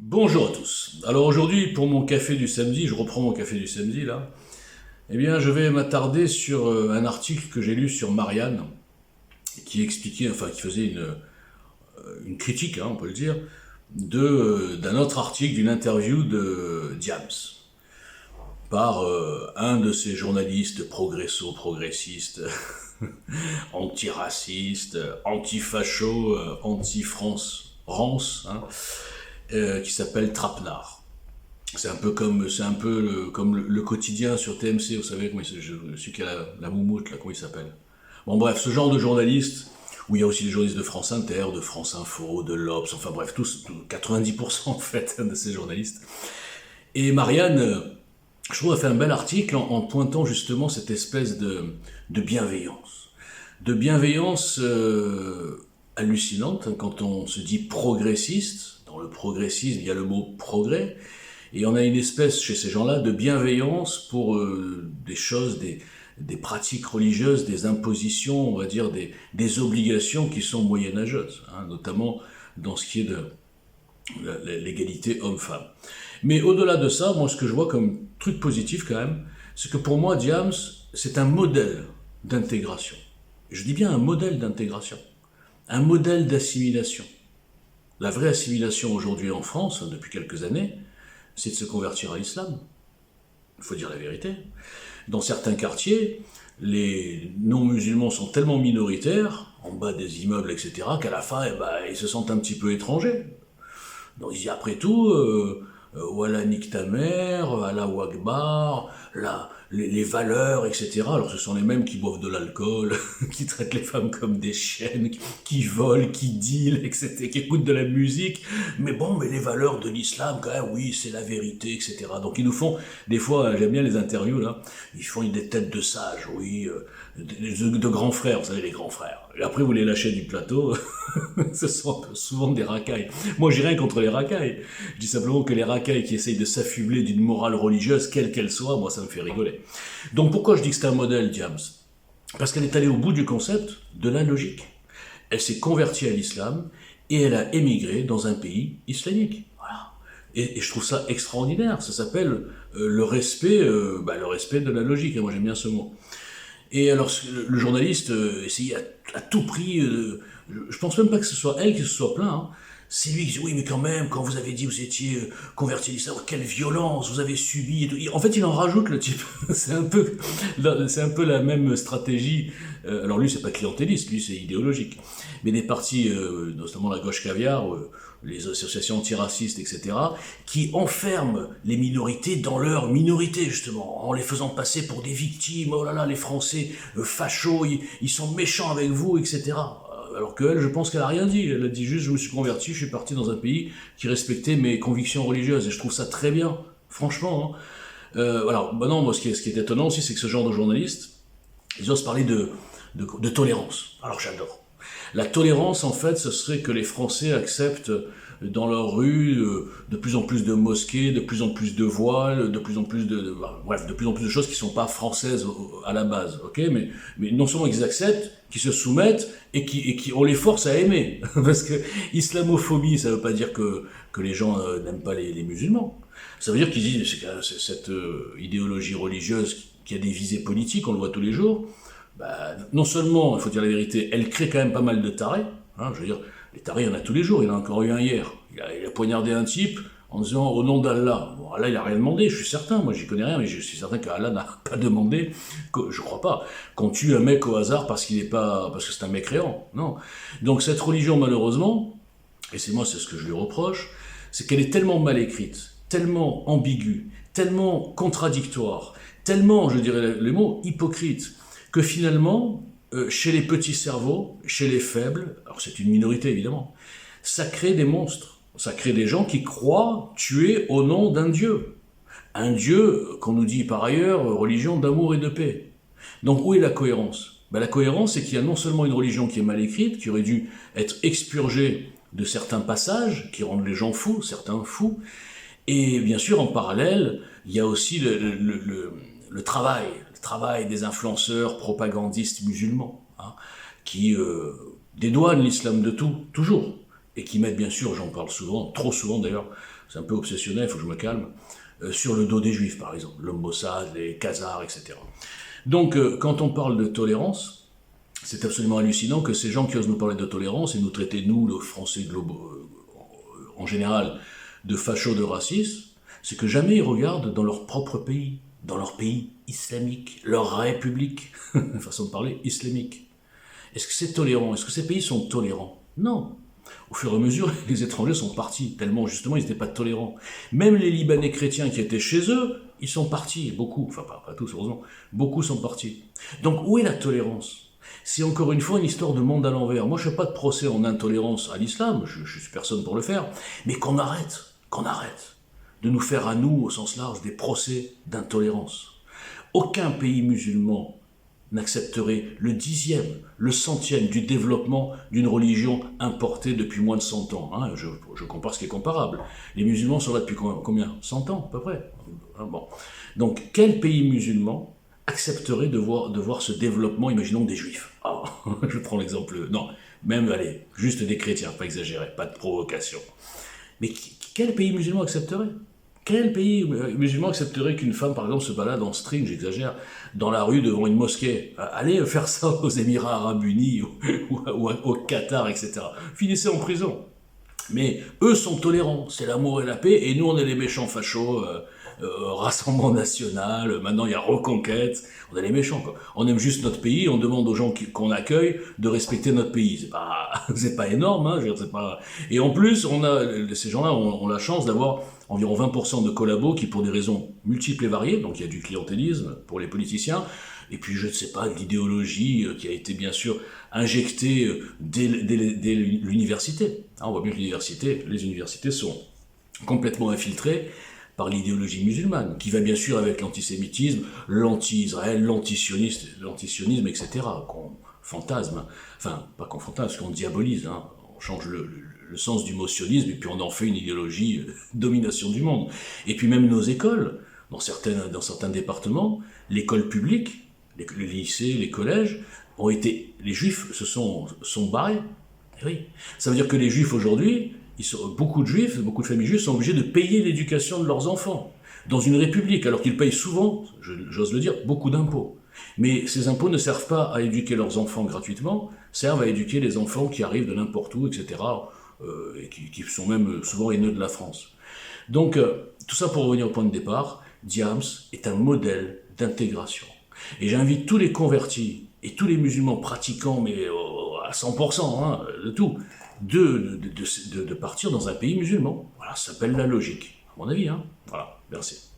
Bonjour à tous. Alors aujourd'hui, pour mon café du samedi, je reprends mon café du samedi là, eh bien je vais m'attarder sur un article que j'ai lu sur Marianne, qui expliquait, enfin qui faisait une critique, on peut le dire, d'un autre article, d'une interview de Diams, par un de ces journalistes progressistes, antiracistes, anti-facho, anti-France, Rance, qui s'appelle Trapenard. C'est un peu comme le quotidien sur TMC, vous savez, celui qui a la moumoute, là, comment il s'appelle. Bon bref, ce genre de journaliste, où il y a aussi les journalistes de France Inter, de France Info, de l'Obs, enfin bref, 90% en fait de ces journalistes. Et Marianne, je trouve, a fait un bel article en pointant justement cette espèce de bienveillance. De bienveillance hallucinante, quand on se dit progressiste. Dans le progressisme, il y a le mot progrès. Et on a une espèce, chez ces gens-là, de bienveillance pour des choses, des pratiques religieuses, des impositions, on va dire, des obligations qui sont moyenâgeuses, notamment dans ce qui est de l'égalité homme-femme. Mais au-delà de ça, moi, ce que je vois comme truc positif quand même, c'est que pour moi, Diams, c'est un modèle d'intégration. Je dis bien un modèle d'intégration, un modèle d'assimilation. La vraie assimilation aujourd'hui en France, depuis quelques années, c'est de se convertir à l'islam. Il faut dire la vérité. Dans certains quartiers, les non-musulmans sont tellement minoritaires, en bas des immeubles, etc., qu'à la fin, ils se sentent un petit peu étrangers. Donc ils disent, après tout, voilà, nique ta mère, Allah Akbar, les valeurs, etc. Alors ce sont les mêmes qui boivent de l'alcool, qui traitent les femmes comme des chiennes, qui volent, qui dealent, etc., qui écoutent de la musique. Mais bon, mais les valeurs de l'islam, quand même, oui, c'est la vérité, etc. Donc ils nous font, des fois, j'aime bien les interviews, là, ils font des têtes de sages, oui, de grands frères, vous savez, les grands frères. Et après, vous les lâchez du plateau, ce sont souvent des racailles. Moi, j'ai rien contre les racailles. Je dis simplement que les racailles qui essayent de s'affubler d'une morale religieuse, quelle qu'elle soit, moi, ça me fait rigoler. Donc, pourquoi je dis que c'est un modèle, Diams? Parce qu'elle est allée au bout du concept de la logique. Elle s'est convertie à l'islam et elle a émigré dans un pays islamique. Voilà. Et je trouve ça extraordinaire. Ça s'appelle le respect de la logique. Et moi, j'aime bien ce mot. Et alors, le journaliste essayait à tout prix. Je pense même pas que ce soit elle qui se soit plaint. C'est lui qui dit oui, mais quand même, quand vous avez dit que vous étiez converti à l'islam, quelle violence vous avez subi. Et tout. En fait, il en rajoute le type. C'est un peu la même stratégie. Alors lui, c'est pas clientéliste, lui, c'est idéologique. Mais des partis, notamment la gauche caviar, les associations antiracistes, etc., qui enferment les minorités dans leur minorité, justement, en les faisant passer pour des victimes. Oh là là, les Français fachos, ils sont méchants avec vous, etc. Alors qu'elle, je pense qu'elle a rien dit. Elle a dit juste, je me suis converti, je suis parti dans un pays qui respectait mes convictions religieuses. Et je trouve ça très bien, franchement. Alors, non, moi, ce qui est étonnant aussi, c'est que ce genre de journalistes, ils osent parler de tolérance. Alors, j'adore. La tolérance, en fait, ce serait que les Français acceptent dans leur rue de plus en plus de mosquées, de plus en plus de voiles, de plus en plus bref, de plus en plus de choses qui ne sont pas françaises à la base, ok, mais non seulement ils acceptent, qu'ils se soumettent et qui on les force à aimer, parce que islamophobie, ça ne veut pas dire que les gens n'aiment pas les musulmans. Ça veut dire qu'ils disent c'est cette idéologie religieuse qui a des visées politiques, on le voit tous les jours. Non seulement, il faut dire la vérité, elle crée quand même pas mal de tarés. Je veux dire, les tarés, il y en a tous les jours. Il y en a encore eu un hier. Il a poignardé un type en disant au nom d'Allah. Bon, Allah, il a rien demandé, je suis certain. Moi, j'y connais rien, mais je suis certain qu'Allah n'a pas demandé, je crois pas, qu'on tue un mec au hasard parce que c'est un mécréant. Non. Donc cette religion, malheureusement, et c'est ce que je lui reproche, c'est qu'elle est tellement mal écrite, tellement ambiguë, tellement contradictoire, tellement, je dirais les mots, hypocrite, que finalement, chez les petits cerveaux, chez les faibles, alors c'est une minorité évidemment, ça crée des monstres, ça crée des gens qui croient tuer au nom d'un Dieu. Un Dieu qu'on nous dit par ailleurs, religion d'amour et de paix. Donc où est la cohérence? La cohérence, c'est qu'il y a non seulement une religion qui est mal écrite, qui aurait dû être expurgée de certains passages, qui rendent les gens fous, certains fous, et bien sûr, en parallèle, il y a aussi le travail des influenceurs propagandistes musulmans, qui dédouanent l'islam de tout, toujours, et qui mettent bien sûr, j'en parle souvent, trop souvent d'ailleurs, c'est un peu obsessionnel, il faut que je me calme, sur le dos des juifs par exemple, le Mossad, les Khazars, etc. Donc quand on parle de tolérance, c'est absolument hallucinant que ces gens qui osent nous parler de tolérance et nous traiter, nous, le français globaux, en général, de fachos, de racistes, c'est que jamais ils regardent dans leur propre pays, dans leur pays islamique, leur république, façon de parler, islamique. Est-ce que c'est tolérant? Est-ce que ces pays sont tolérants? Non. Au fur et à mesure, les étrangers sont partis, tellement justement ils n'étaient pas tolérants. Même les Libanais chrétiens qui étaient chez eux, ils sont partis, beaucoup, enfin pas tous heureusement, beaucoup sont partis. Donc où est la tolérance? C'est encore une fois une histoire de monde à l'envers. Moi je ne fais pas de procès en intolérance à l'islam, je suis personne pour le faire, mais qu'on arrête de nous faire à nous, au sens large, des procès d'intolérance. Aucun pays musulman n'accepterait le 10e, le 100e du développement d'une religion importée depuis moins de 100 ans. Hein, je compare ce qui est comparable. Les musulmans sont là depuis combien? 100 ans, à peu près. Bon. Donc, quel pays musulman accepterait de voir ce développement, imaginons des juifs? Oh, je prends l'exemple, non, même, allez, juste des chrétiens, pas exagérer, pas de provocation. Mais quel pays musulman accepterait? Quel pays musulman accepterait qu'une femme, par exemple, se balade en string, j'exagère, dans la rue devant une mosquée? Allez faire ça aux Émirats Arabes Unis ou au Qatar, etc. Finissez en prison. Mais eux sont tolérants, c'est l'amour et la paix, et nous on est les méchants fachos, Rassemblement National, maintenant il y a Reconquête, on est les méchants quoi. On aime juste notre pays, on demande aux gens qu'on accueille de respecter notre pays. C'est pas énorme, hein, je veux dire, c'est pas... Et en plus, ces gens-là ont la chance d'avoir environ 20% de collabos qui, pour des raisons multiples et variées, donc il y a du clientélisme pour les politiciens, et puis je ne sais pas, l'idéologie qui a été bien sûr injectée dès l'université. On voit bien que les universités sont complètement infiltrées par l'idéologie musulmane, qui va bien sûr avec l'antisémitisme, l'anti-Israël, l'antisionisme, etc., qu'on fantasme, enfin, pas qu'on fantasme, qu'on diabolise, hein. On change le sens du mot sionisme, et puis on en fait une idéologie de domination du monde. Et puis même nos écoles, dans certains départements, l'école publique, les lycées, les collèges, les juifs se sont barrés. Et oui. Ça veut dire que les juifs aujourd'hui, beaucoup de familles juives sont obligées de payer l'éducation de leurs enfants dans une république, alors qu'ils payent souvent, j'ose le dire, beaucoup d'impôts. Mais ces impôts ne servent pas à éduquer leurs enfants gratuitement, servent à éduquer les enfants qui arrivent de n'importe où, etc., et qui sont même souvent haineux de la France. Donc, tout ça pour revenir au point de départ, Diams est un modèle d'intégration. Et j'invite tous les convertis et tous les musulmans pratiquants, mais à 100%, hein, de tout, de partir dans un pays musulman. Voilà, ça s'appelle la logique, à mon avis. Hein. Voilà, merci.